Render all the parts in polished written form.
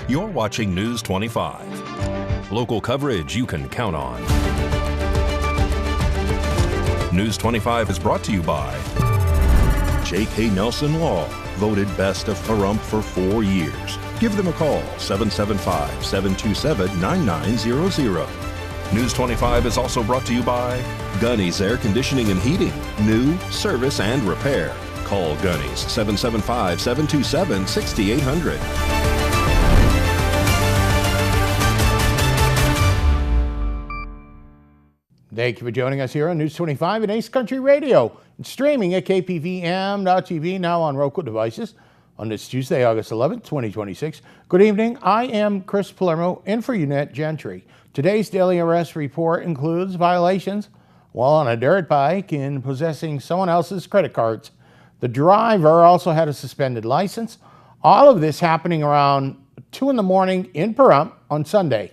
You're watching News 25. Local coverage you can count on. News 25 is brought to you by J.K. Nelson Law, voted best of Pahrump for 4 years. Give them a call, 775-727-9900. News 25 is also brought to you by Gunny's Air Conditioning and Heating, new, service, and repair. Call Gunny's, 775-727-6800. Thank you for joining us here on News 25 and Ace Country Radio, and streaming at KPVM.TV, now on Roku devices, on this Tuesday, August 11th, 2026. Good evening. I am Chris Palermo, in for Unette Gentry. Today's daily arrest report includes violations while on a dirt bike and possessing someone else's credit cards. The driver also had a suspended license. All of this happening around 2 in the morning in Pahrump on Sunday.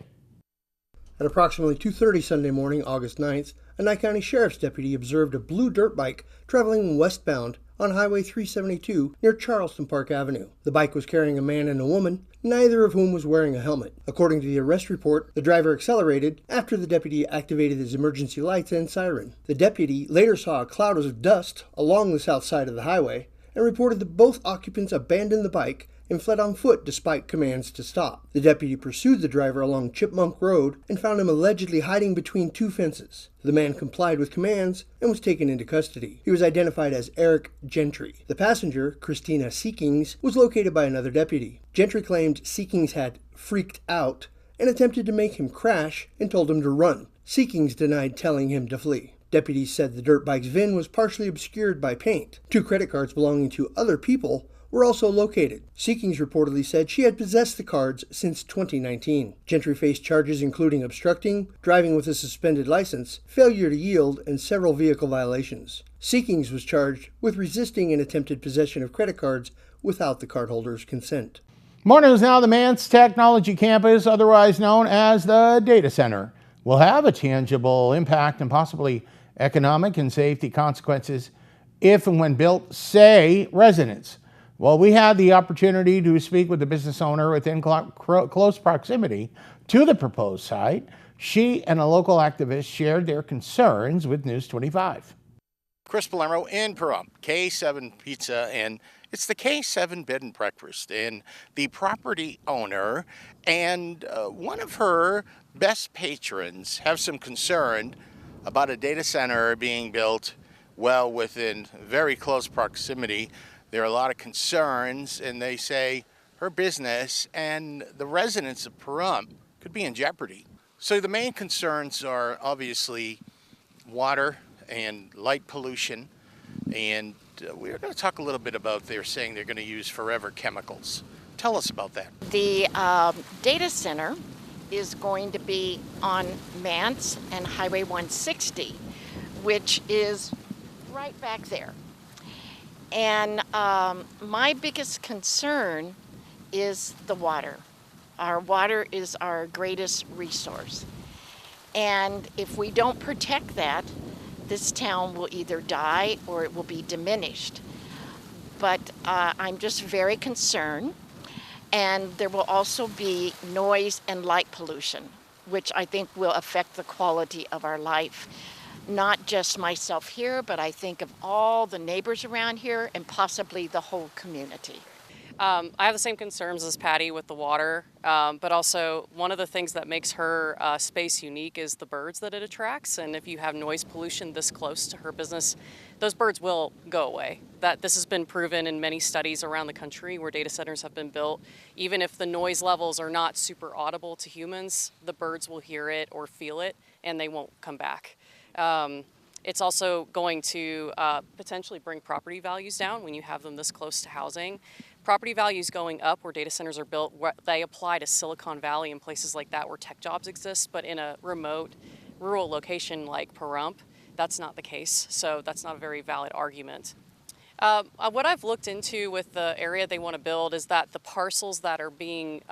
At approximately 2:30 Sunday morning, August 9th, a Nye County Sheriff's deputy observed a blue dirt bike traveling westbound on Highway 372 near Charleston Park Avenue. The bike was carrying a man and a woman, neither of whom was wearing a helmet. According to the arrest report, the driver accelerated after the deputy activated his emergency lights and siren. The deputy later saw a cloud of dust along the south side of the highway and reported that both occupants abandoned the bike and fled on foot despite commands to stop. The deputy pursued the driver along Chipmunk Road and found him allegedly hiding between 2 fences. The man complied with commands and was taken into custody. He was identified as Eric Gentry. The passenger, Christina Seekings, was located by another deputy. Gentry claimed Seekings had freaked out and attempted to make him crash and told him to run. Seekings denied telling him to flee. Deputies said the dirt bike's VIN was partially obscured by paint. 2 credit cards belonging to other people were also located. Seekings reportedly said she had possessed the cards since 2019. Gentry faced charges including obstructing, driving with a suspended license, failure to yield, and several vehicle violations. Seekings was charged with resisting and attempted possession of credit cards without the cardholder's consent. More news now. The Mance Technology Campus, otherwise known as the Data Center, will have a tangible impact and possibly economic and safety consequences if and when built, say, residents. Well, we had the opportunity to speak with the business owner within close proximity to the proposed site. She and a local activist shared their concerns with News 25. Chris Palermo in Pahrump, K7 Pizza, and it's the K7 Bed and Breakfast. And the property owner and one of her best patrons have some concern about a data center being built well within very close proximity. There are a lot of concerns, and they say her business and the residents of Pahrump could be in jeopardy. So the main concerns are obviously water and light pollution, and we're going to talk a little bit about they're saying they're going to use forever chemicals. Tell us about that. The data center is going to be on Mance and Highway 160, which is right back there. And my biggest concern is the water. Our water is our greatest resource. And if we don't protect that, this town will either die or it will be diminished. But I'm just very concerned. And there will also be noise and light pollution, which I think will affect the quality of our life. Not just myself here, but I think of all the neighbors around here and possibly the whole community. I have the same concerns as Patty with the water, but also one of the things that makes her space unique is the birds that it attracts. And if you have noise pollution this close to her business, those birds will go away. This has been proven in many studies around the country where data centers have been built. Even if the noise levels are not super audible to humans, the birds will hear it or feel it and they won't come back. It's also going to potentially bring property values down when you have them this close to housing. Property values going up where data centers are built, they apply to Silicon Valley and places like that where tech jobs exist, but in a remote, rural location like Pahrump, that's not the case, so that's not a very valid argument. What I've looked into with the area they want to build is that the parcels that are being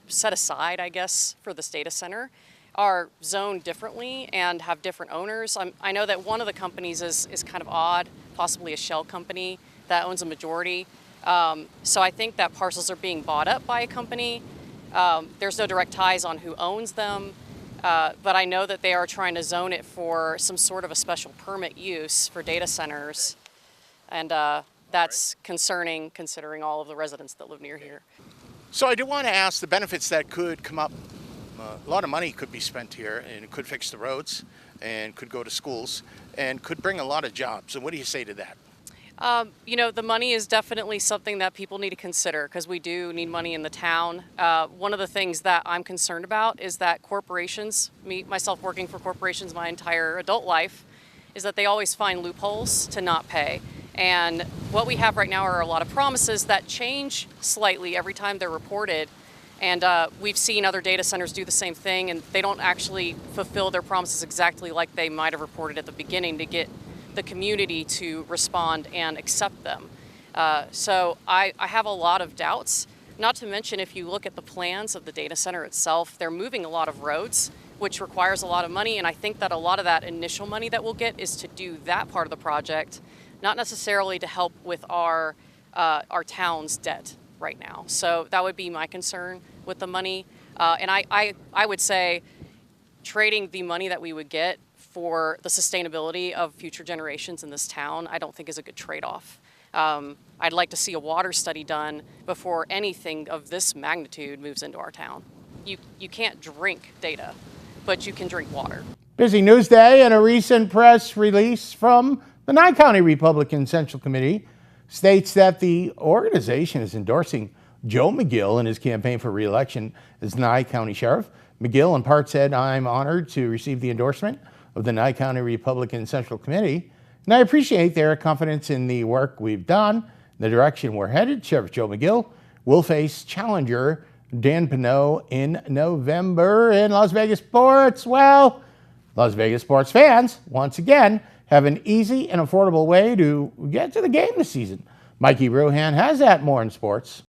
set aside, I guess, for this data center are zoned differently and have different owners. I know that one of the companies is kind of odd, possibly a shell company that owns a majority. So I think that parcels are being bought up by a company. There's no direct ties on who owns them, but I know that they are trying to zone it for some sort of a special permit use for data centers, and that's concerning considering all of the residents that live near here. So I do want to ask the benefits that could come up. A lot of money could be spent here, and it could fix the roads, and could go to schools, and could bring a lot of jobs. And what do you say to that? You know, the money is definitely something that people need to consider because we do need money in the town. One of the things that I'm concerned about is that corporations, myself working for corporations my entire adult life, is that they always find loopholes to not pay. And what we have right now are a lot of promises that change slightly every time they're reported. And we've seen other data centers do the same thing, and they don't actually fulfill their promises exactly like they might have reported at the beginning to get the community to respond and accept them. So I have a lot of doubts, not to mention if you look at the plans of the data center itself, they're moving a lot of roads, which requires a lot of money, and I think that a lot of that initial money that we'll get is to do that part of the project, not necessarily to help with our town's debt right now. So that would be my concern with the money. And I would say trading the money that we would get for the sustainability of future generations in this town, I don't think is a good trade-off. I'd like to see a water study done before anything of this magnitude moves into our town. You can't drink data, but you can drink water. Busy news day, and a recent press release from the Nye County Republican Central Committee states that the organization is endorsing Joe McGill in his campaign for re-election as Nye County Sheriff. McGill in part said, "I'm honored to receive the endorsement of the Nye County Republican Central Committee, and I appreciate their confidence in the work we've done, the direction we're headed. Sheriff Joe McGill will face challenger Dan Pinot in November." In Las Vegas sports, well, Las Vegas sports fans, once again, have an easy and affordable way to get to the game this season. Mikey Ruhan has that. More in sports.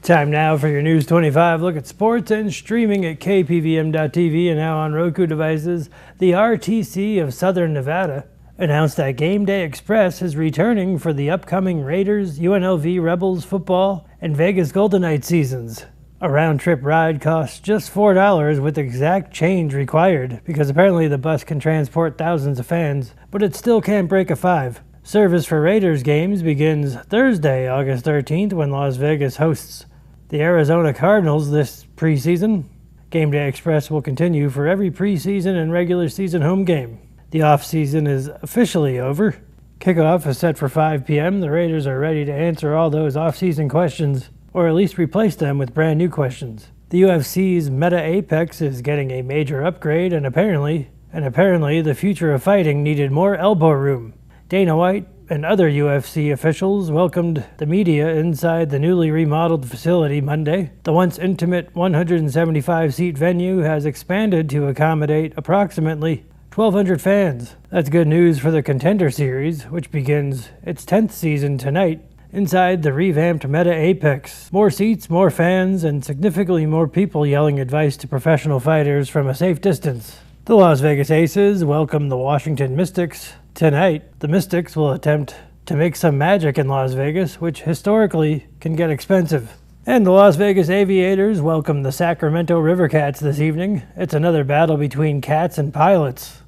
Time now for your News 25 look at sports, and streaming at KPVM.TV and now on Roku devices. The RTC of Southern Nevada announced that Game Day Express is returning for the upcoming Raiders, UNLV Rebels football, and Vegas Golden Knights seasons. A round-trip ride costs just $4 with exact change required because apparently the bus can transport thousands of fans, but it still can't break a 5. Service for Raiders games begins Thursday, August 13th when Las Vegas hosts the Arizona Cardinals this preseason. Game Day Express will continue for every preseason and regular season home game. The off-season is officially over. Kickoff is set for 5 p.m. The Raiders are ready to answer all those off-season questions, or at least replace them with brand new questions. The UFC's Meta Apex is getting a major upgrade, and apparently the future of fighting needed more elbow room. Dana White and other UFC officials welcomed the media inside the newly remodeled facility Monday. The once intimate 175-seat venue has expanded to accommodate approximately 1,200 fans. That's good news for the Contender Series, which begins its 10th season tonight inside the revamped Meta Apex. More seats, more fans, and significantly more people yelling advice to professional fighters from a safe distance. The Las Vegas Aces welcome the Washington Mystics tonight. The Mystics will attempt to make some magic in Las Vegas, which historically can get expensive. And the Las Vegas Aviators welcome the Sacramento River Cats this evening. It's another battle between cats and pilots.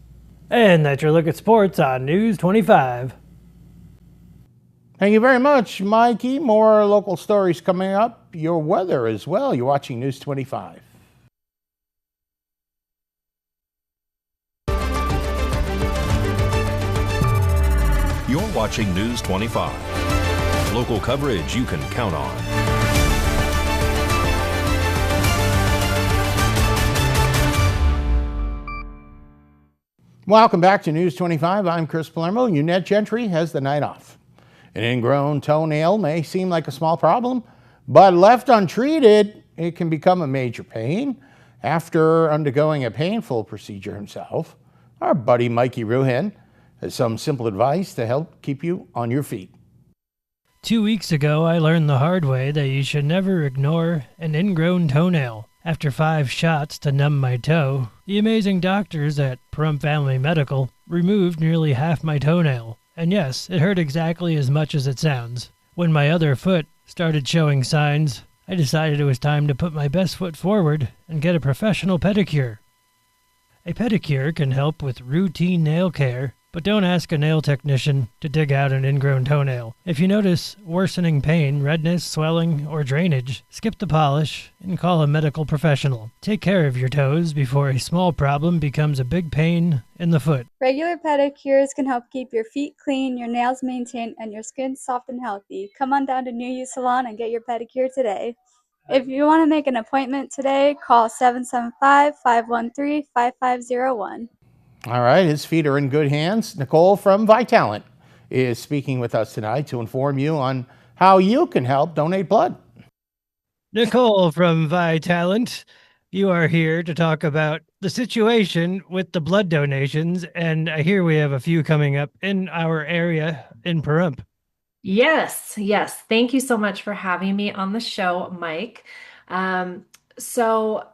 And that's your look at sports on News 25. Thank you very much, Mikey. More local stories coming up. Your weather as well. You're watching News 25. You're watching News 25. Local coverage you can count on. Welcome back to News 25. I'm Chris Palermo. Unette Gentry has the night off. An ingrown toenail may seem like a small problem, but left untreated, it can become a major pain. After undergoing a painful procedure himself, our buddy Mikey Ruhin has some simple advice to help keep you on your feet. 2 weeks ago, I learned the hard way that you should never ignore an ingrown toenail. After 5 shots to numb my toe, the amazing doctors at Pahrump Family Medical removed nearly half my toenail. And yes, it hurt exactly as much as it sounds. When my other foot started showing signs, I decided it was time to put my best foot forward and get a professional pedicure. A pedicure can help with routine nail care, but don't ask a nail technician to dig out an ingrown toenail. If you notice worsening pain, redness, swelling, or drainage, skip the polish and call a medical professional. Take care of your toes before a small problem becomes a big pain in the foot. Regular pedicures can help keep your feet clean, your nails maintained, and your skin soft and healthy. Come on down to New You Salon and get your pedicure today. If you want to make an appointment today, call 775-513-5501. All right, his feet are in good hands. Nicole from Vitalant is speaking with us tonight to inform you on how you can help donate blood. Nicole from Vitalant, you are here to talk about the situation with the blood donations, and I hear we have a few coming up in our area in Pahrump. Yes. Thank you so much for having me on the show, Mike. So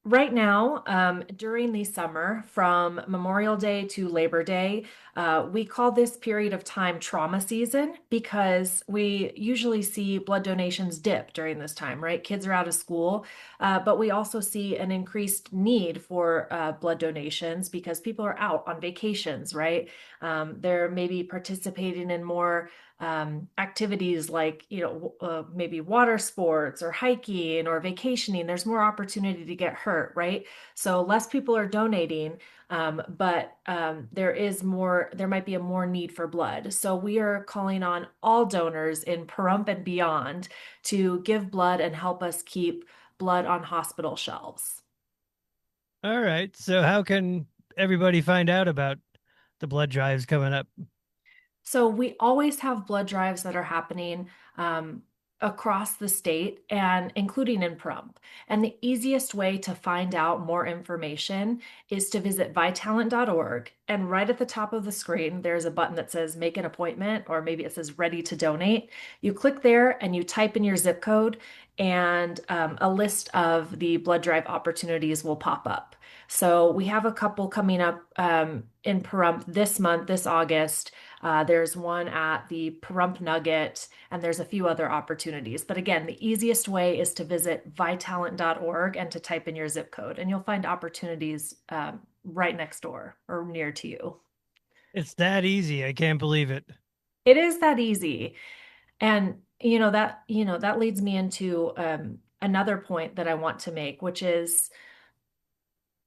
right now, during the summer, from Memorial Day to Labor Day, we call this period of time trauma season because we usually see blood donations dip during this time, right? Kids are out of school, but we also see an increased need for blood donations because people are out on vacations, right? They're maybe participating in more activities like, maybe water sports or hiking or vacationing. There's more opportunity to get hurt, right? So less people are donating, but there might be a more need for blood. So we are calling on all donors in Pahrump and beyond to give blood and help us keep blood on hospital shelves. All right. So how can everybody find out about the blood drives coming up? So we always have blood drives that are happening across the state and including in Pahrump. And the easiest way to find out more information is to visit vitalant.org. And right at the top of the screen, there's a button that says make an appointment, or maybe it says ready to donate. You click there and you type in your zip code, and a list of the blood drive opportunities will pop up. So we have a couple coming up in Pahrump this month, this August. There's one at the Pahrump Nugget, and there's a few other opportunities. But again, the easiest way is to visit vitalant.org and to type in your zip code, and you'll find opportunities right next door or near to you. It's that easy. I can't believe it. It is that easy. And that leads me into another point that I want to make, which is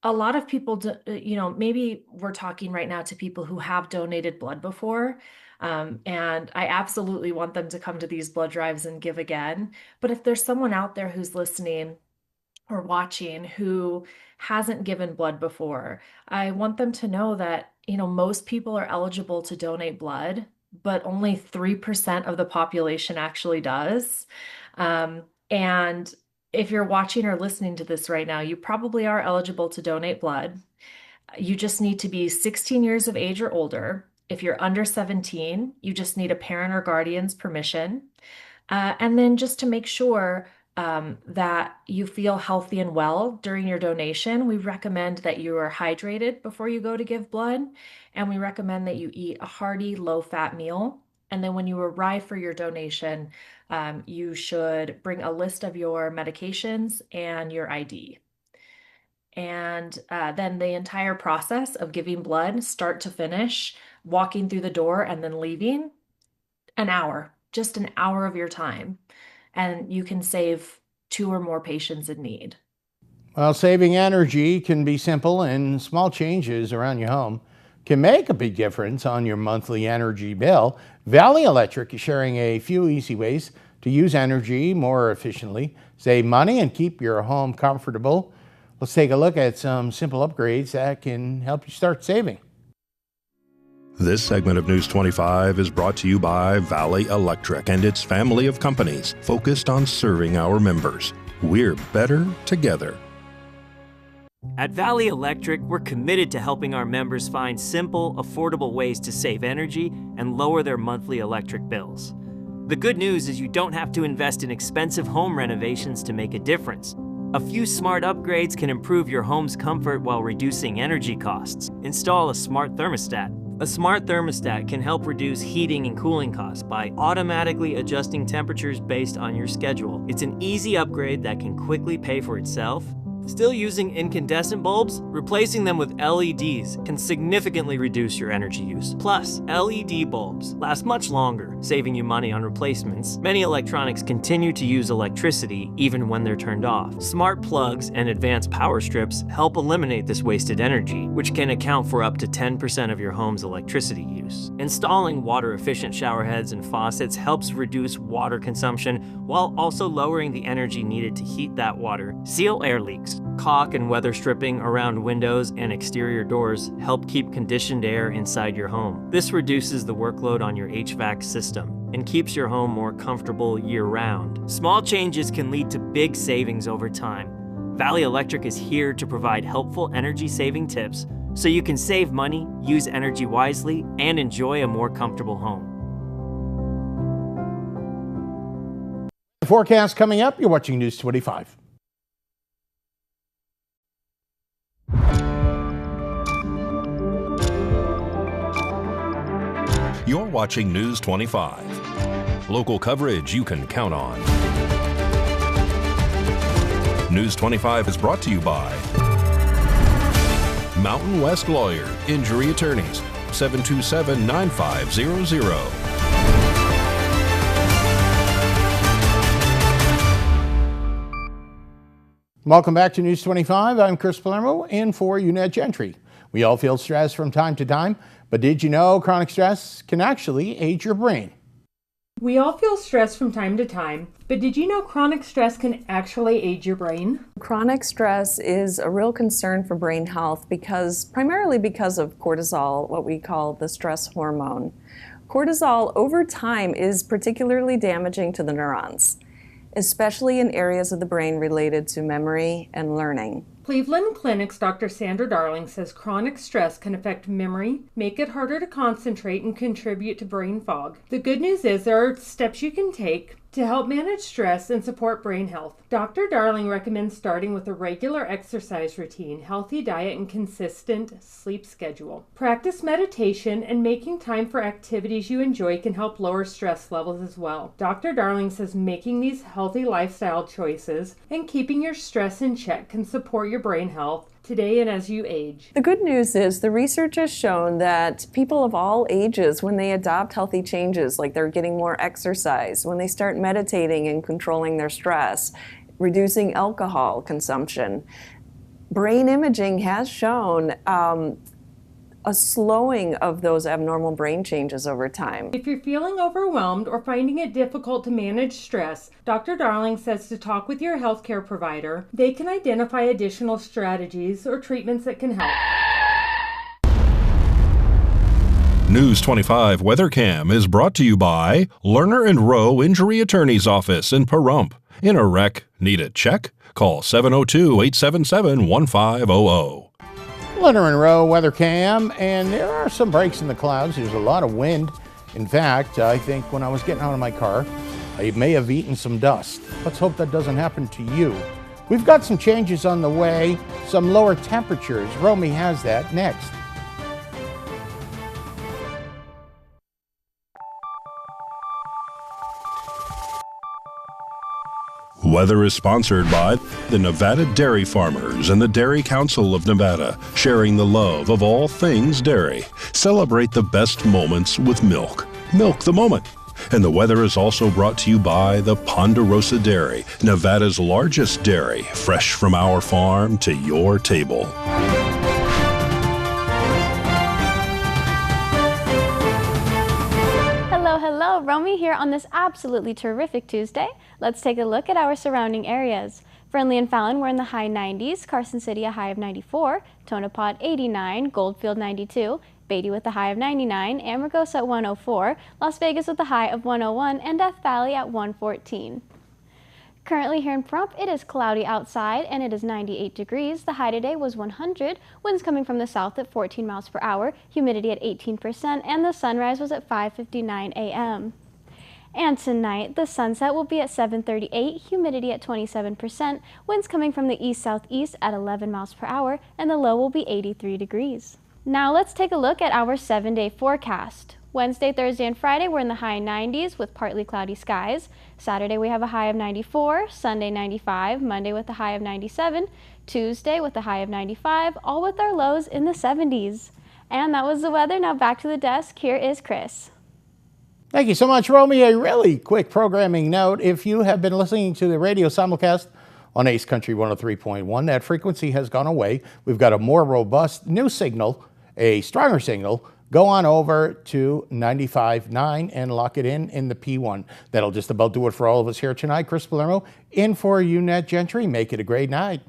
a lot of people, maybe we're talking right now to people who have donated blood before, and I absolutely want them to come to these blood drives and give again. But if there's someone out there who's listening or watching who hasn't given blood before, I want them to know that, most people are eligible to donate blood, but only 3% of the population actually does. And if you're watching or listening to this right now, you probably are eligible to donate blood. You just need to be 16 years of age or older. If you're under 17, you just need a parent or guardian's permission. And then just to make sure that you feel healthy and well during your donation, we recommend that you are hydrated before you go to give blood. And we recommend that you eat a hearty, low-fat meal. And then when you arrive for your donation, you should bring a list of your medications and your ID. And then the entire process of giving blood, start to finish, walking through the door and then leaving, just an hour of your time. And you can save 2 or more patients in need. Well, saving energy can be simple, and small changes around your home can make a big difference on your monthly energy bill. Valley Electric is sharing a few easy ways to use energy more efficiently, save money, and keep your home comfortable. Let's take a look at some simple upgrades that can help you start saving. This segment of News 25 is brought to you by Valley Electric and its family of companies focused on serving our members. We're better together. At Valley Electric, we're committed to helping our members find simple, affordable ways to save energy and lower their monthly electric bills. The good news is you don't have to invest in expensive home renovations to make a difference. A few smart upgrades can improve your home's comfort while reducing energy costs. Install a smart thermostat. A smart thermostat can help reduce heating and cooling costs by automatically adjusting temperatures based on your schedule. It's an easy upgrade that can quickly pay for itself. Still using incandescent bulbs? Replacing them with LEDs can significantly reduce your energy use. Plus, LED bulbs last much longer, saving you money on replacements. Many electronics continue to use electricity even when they're turned off. Smart plugs and advanced power strips help eliminate this wasted energy, which can account for up to 10% of your home's electricity use. Installing water-efficient shower heads and faucets helps reduce water consumption while also lowering the energy needed to heat that water. Seal air leaks. Caulk and weather stripping around windows and exterior doors help keep conditioned air inside your home. This reduces the workload on your HVAC system and keeps your home more comfortable year-round. Small changes can lead to big savings over time. Valley Electric is here to provide helpful energy-saving tips so you can save money, use energy wisely, and enjoy a more comfortable home. The forecast coming up, you're watching News 25. You're watching News 25. Local coverage you can count on. News 25 is brought to you by Mountain West Lawyer, Injury Attorneys, 727-9500. Welcome back to News 25. I'm Chris Palermo, in for Unette Gentry. We all feel stress from time to time, but did you know chronic stress can actually age your brain? We all feel stress from time to time, but did you know chronic stress can actually age your brain? Chronic stress is a real concern for brain health primarily because of cortisol, what we call the stress hormone. Cortisol over time is particularly damaging to the neurons, especially in areas of the brain related to memory and learning. Cleveland Clinic's Dr. Sandra Darling says chronic stress can affect memory, make it harder to concentrate, and contribute to brain fog. The good news is there are steps you can take to help manage stress and support brain health. Dr. Darling recommends starting with a regular exercise routine, healthy diet, and consistent sleep schedule. Practice meditation and making time for activities you enjoy can help lower stress levels as well. Dr. Darling says making these healthy lifestyle choices and keeping your stress in check can support your brain health today and as you age. The good news is the research has shown that people of all ages, when they adopt healthy changes, like they're getting more exercise, when they start meditating and controlling their stress, reducing alcohol consumption, brain imaging has shown a slowing of those abnormal brain changes over time. If you're feeling overwhelmed or finding it difficult to manage stress, Dr. Darling says to talk with your healthcare provider. They can identify additional strategies or treatments that can help. News 25 Weather Cam is brought to you by Lerner and Rowe Injury Attorney's Office in Pahrump. In a wreck, need a check? Call 702-877-1500. Lerner and Rowe weather cam, and there are some breaks in the clouds. There's a lot of wind. In fact, I think when I was getting out of my car, I may have eaten some dust. Let's hope that doesn't happen to you. We've got some changes on the way, some lower temperatures. Romy has that next. Weather is sponsored by the Nevada Dairy Farmers and the Dairy Council of Nevada, sharing the love of all things dairy. Celebrate the best moments with milk. Milk the moment. And the weather is also brought to you by the Ponderosa Dairy, Nevada's largest dairy, fresh from our farm to your table. Hello, Romy here on this absolutely terrific Tuesday. Let's take a look at our surrounding areas. Friendly and Fallon, we're in the high 90s, Carson City a high of 94, Tonopah 89, Goldfield 92, Beatty with a high of 99, Amargosa at 104, Las Vegas with a high of 101, and Death Valley at 114. Currently here in Pahrump, it is cloudy outside and it is 98 degrees. The high today was 100. Winds coming from the south at 14 miles per hour, humidity at 18%, and the sunrise was at 5:59 a.m. And tonight, the sunset will be at 7:38, humidity at 27%, winds coming from the east-southeast at 11 miles per hour, and the low will be 83 degrees. Now let's take a look at our 7-day forecast. Wednesday, Thursday, and Friday we're in the high 90s with partly cloudy skies. Saturday we have a high of 94, Sunday 95, Monday with a high of 97, Tuesday with a high of 95, all with our lows in the 70s. And that was the weather. Now back to the desk. Here is Chris. Thank you so much, Romy. A really quick programming note. If you have been listening to the radio simulcast on Ace Country 103.1, that frequency has gone away. We've got a more robust new signal, a stronger signal. Go on over to 95.9 and lock it in the P1. That'll just about do it for all of us here tonight. Chris Palermo in for UNet Gentry. Make it a great night.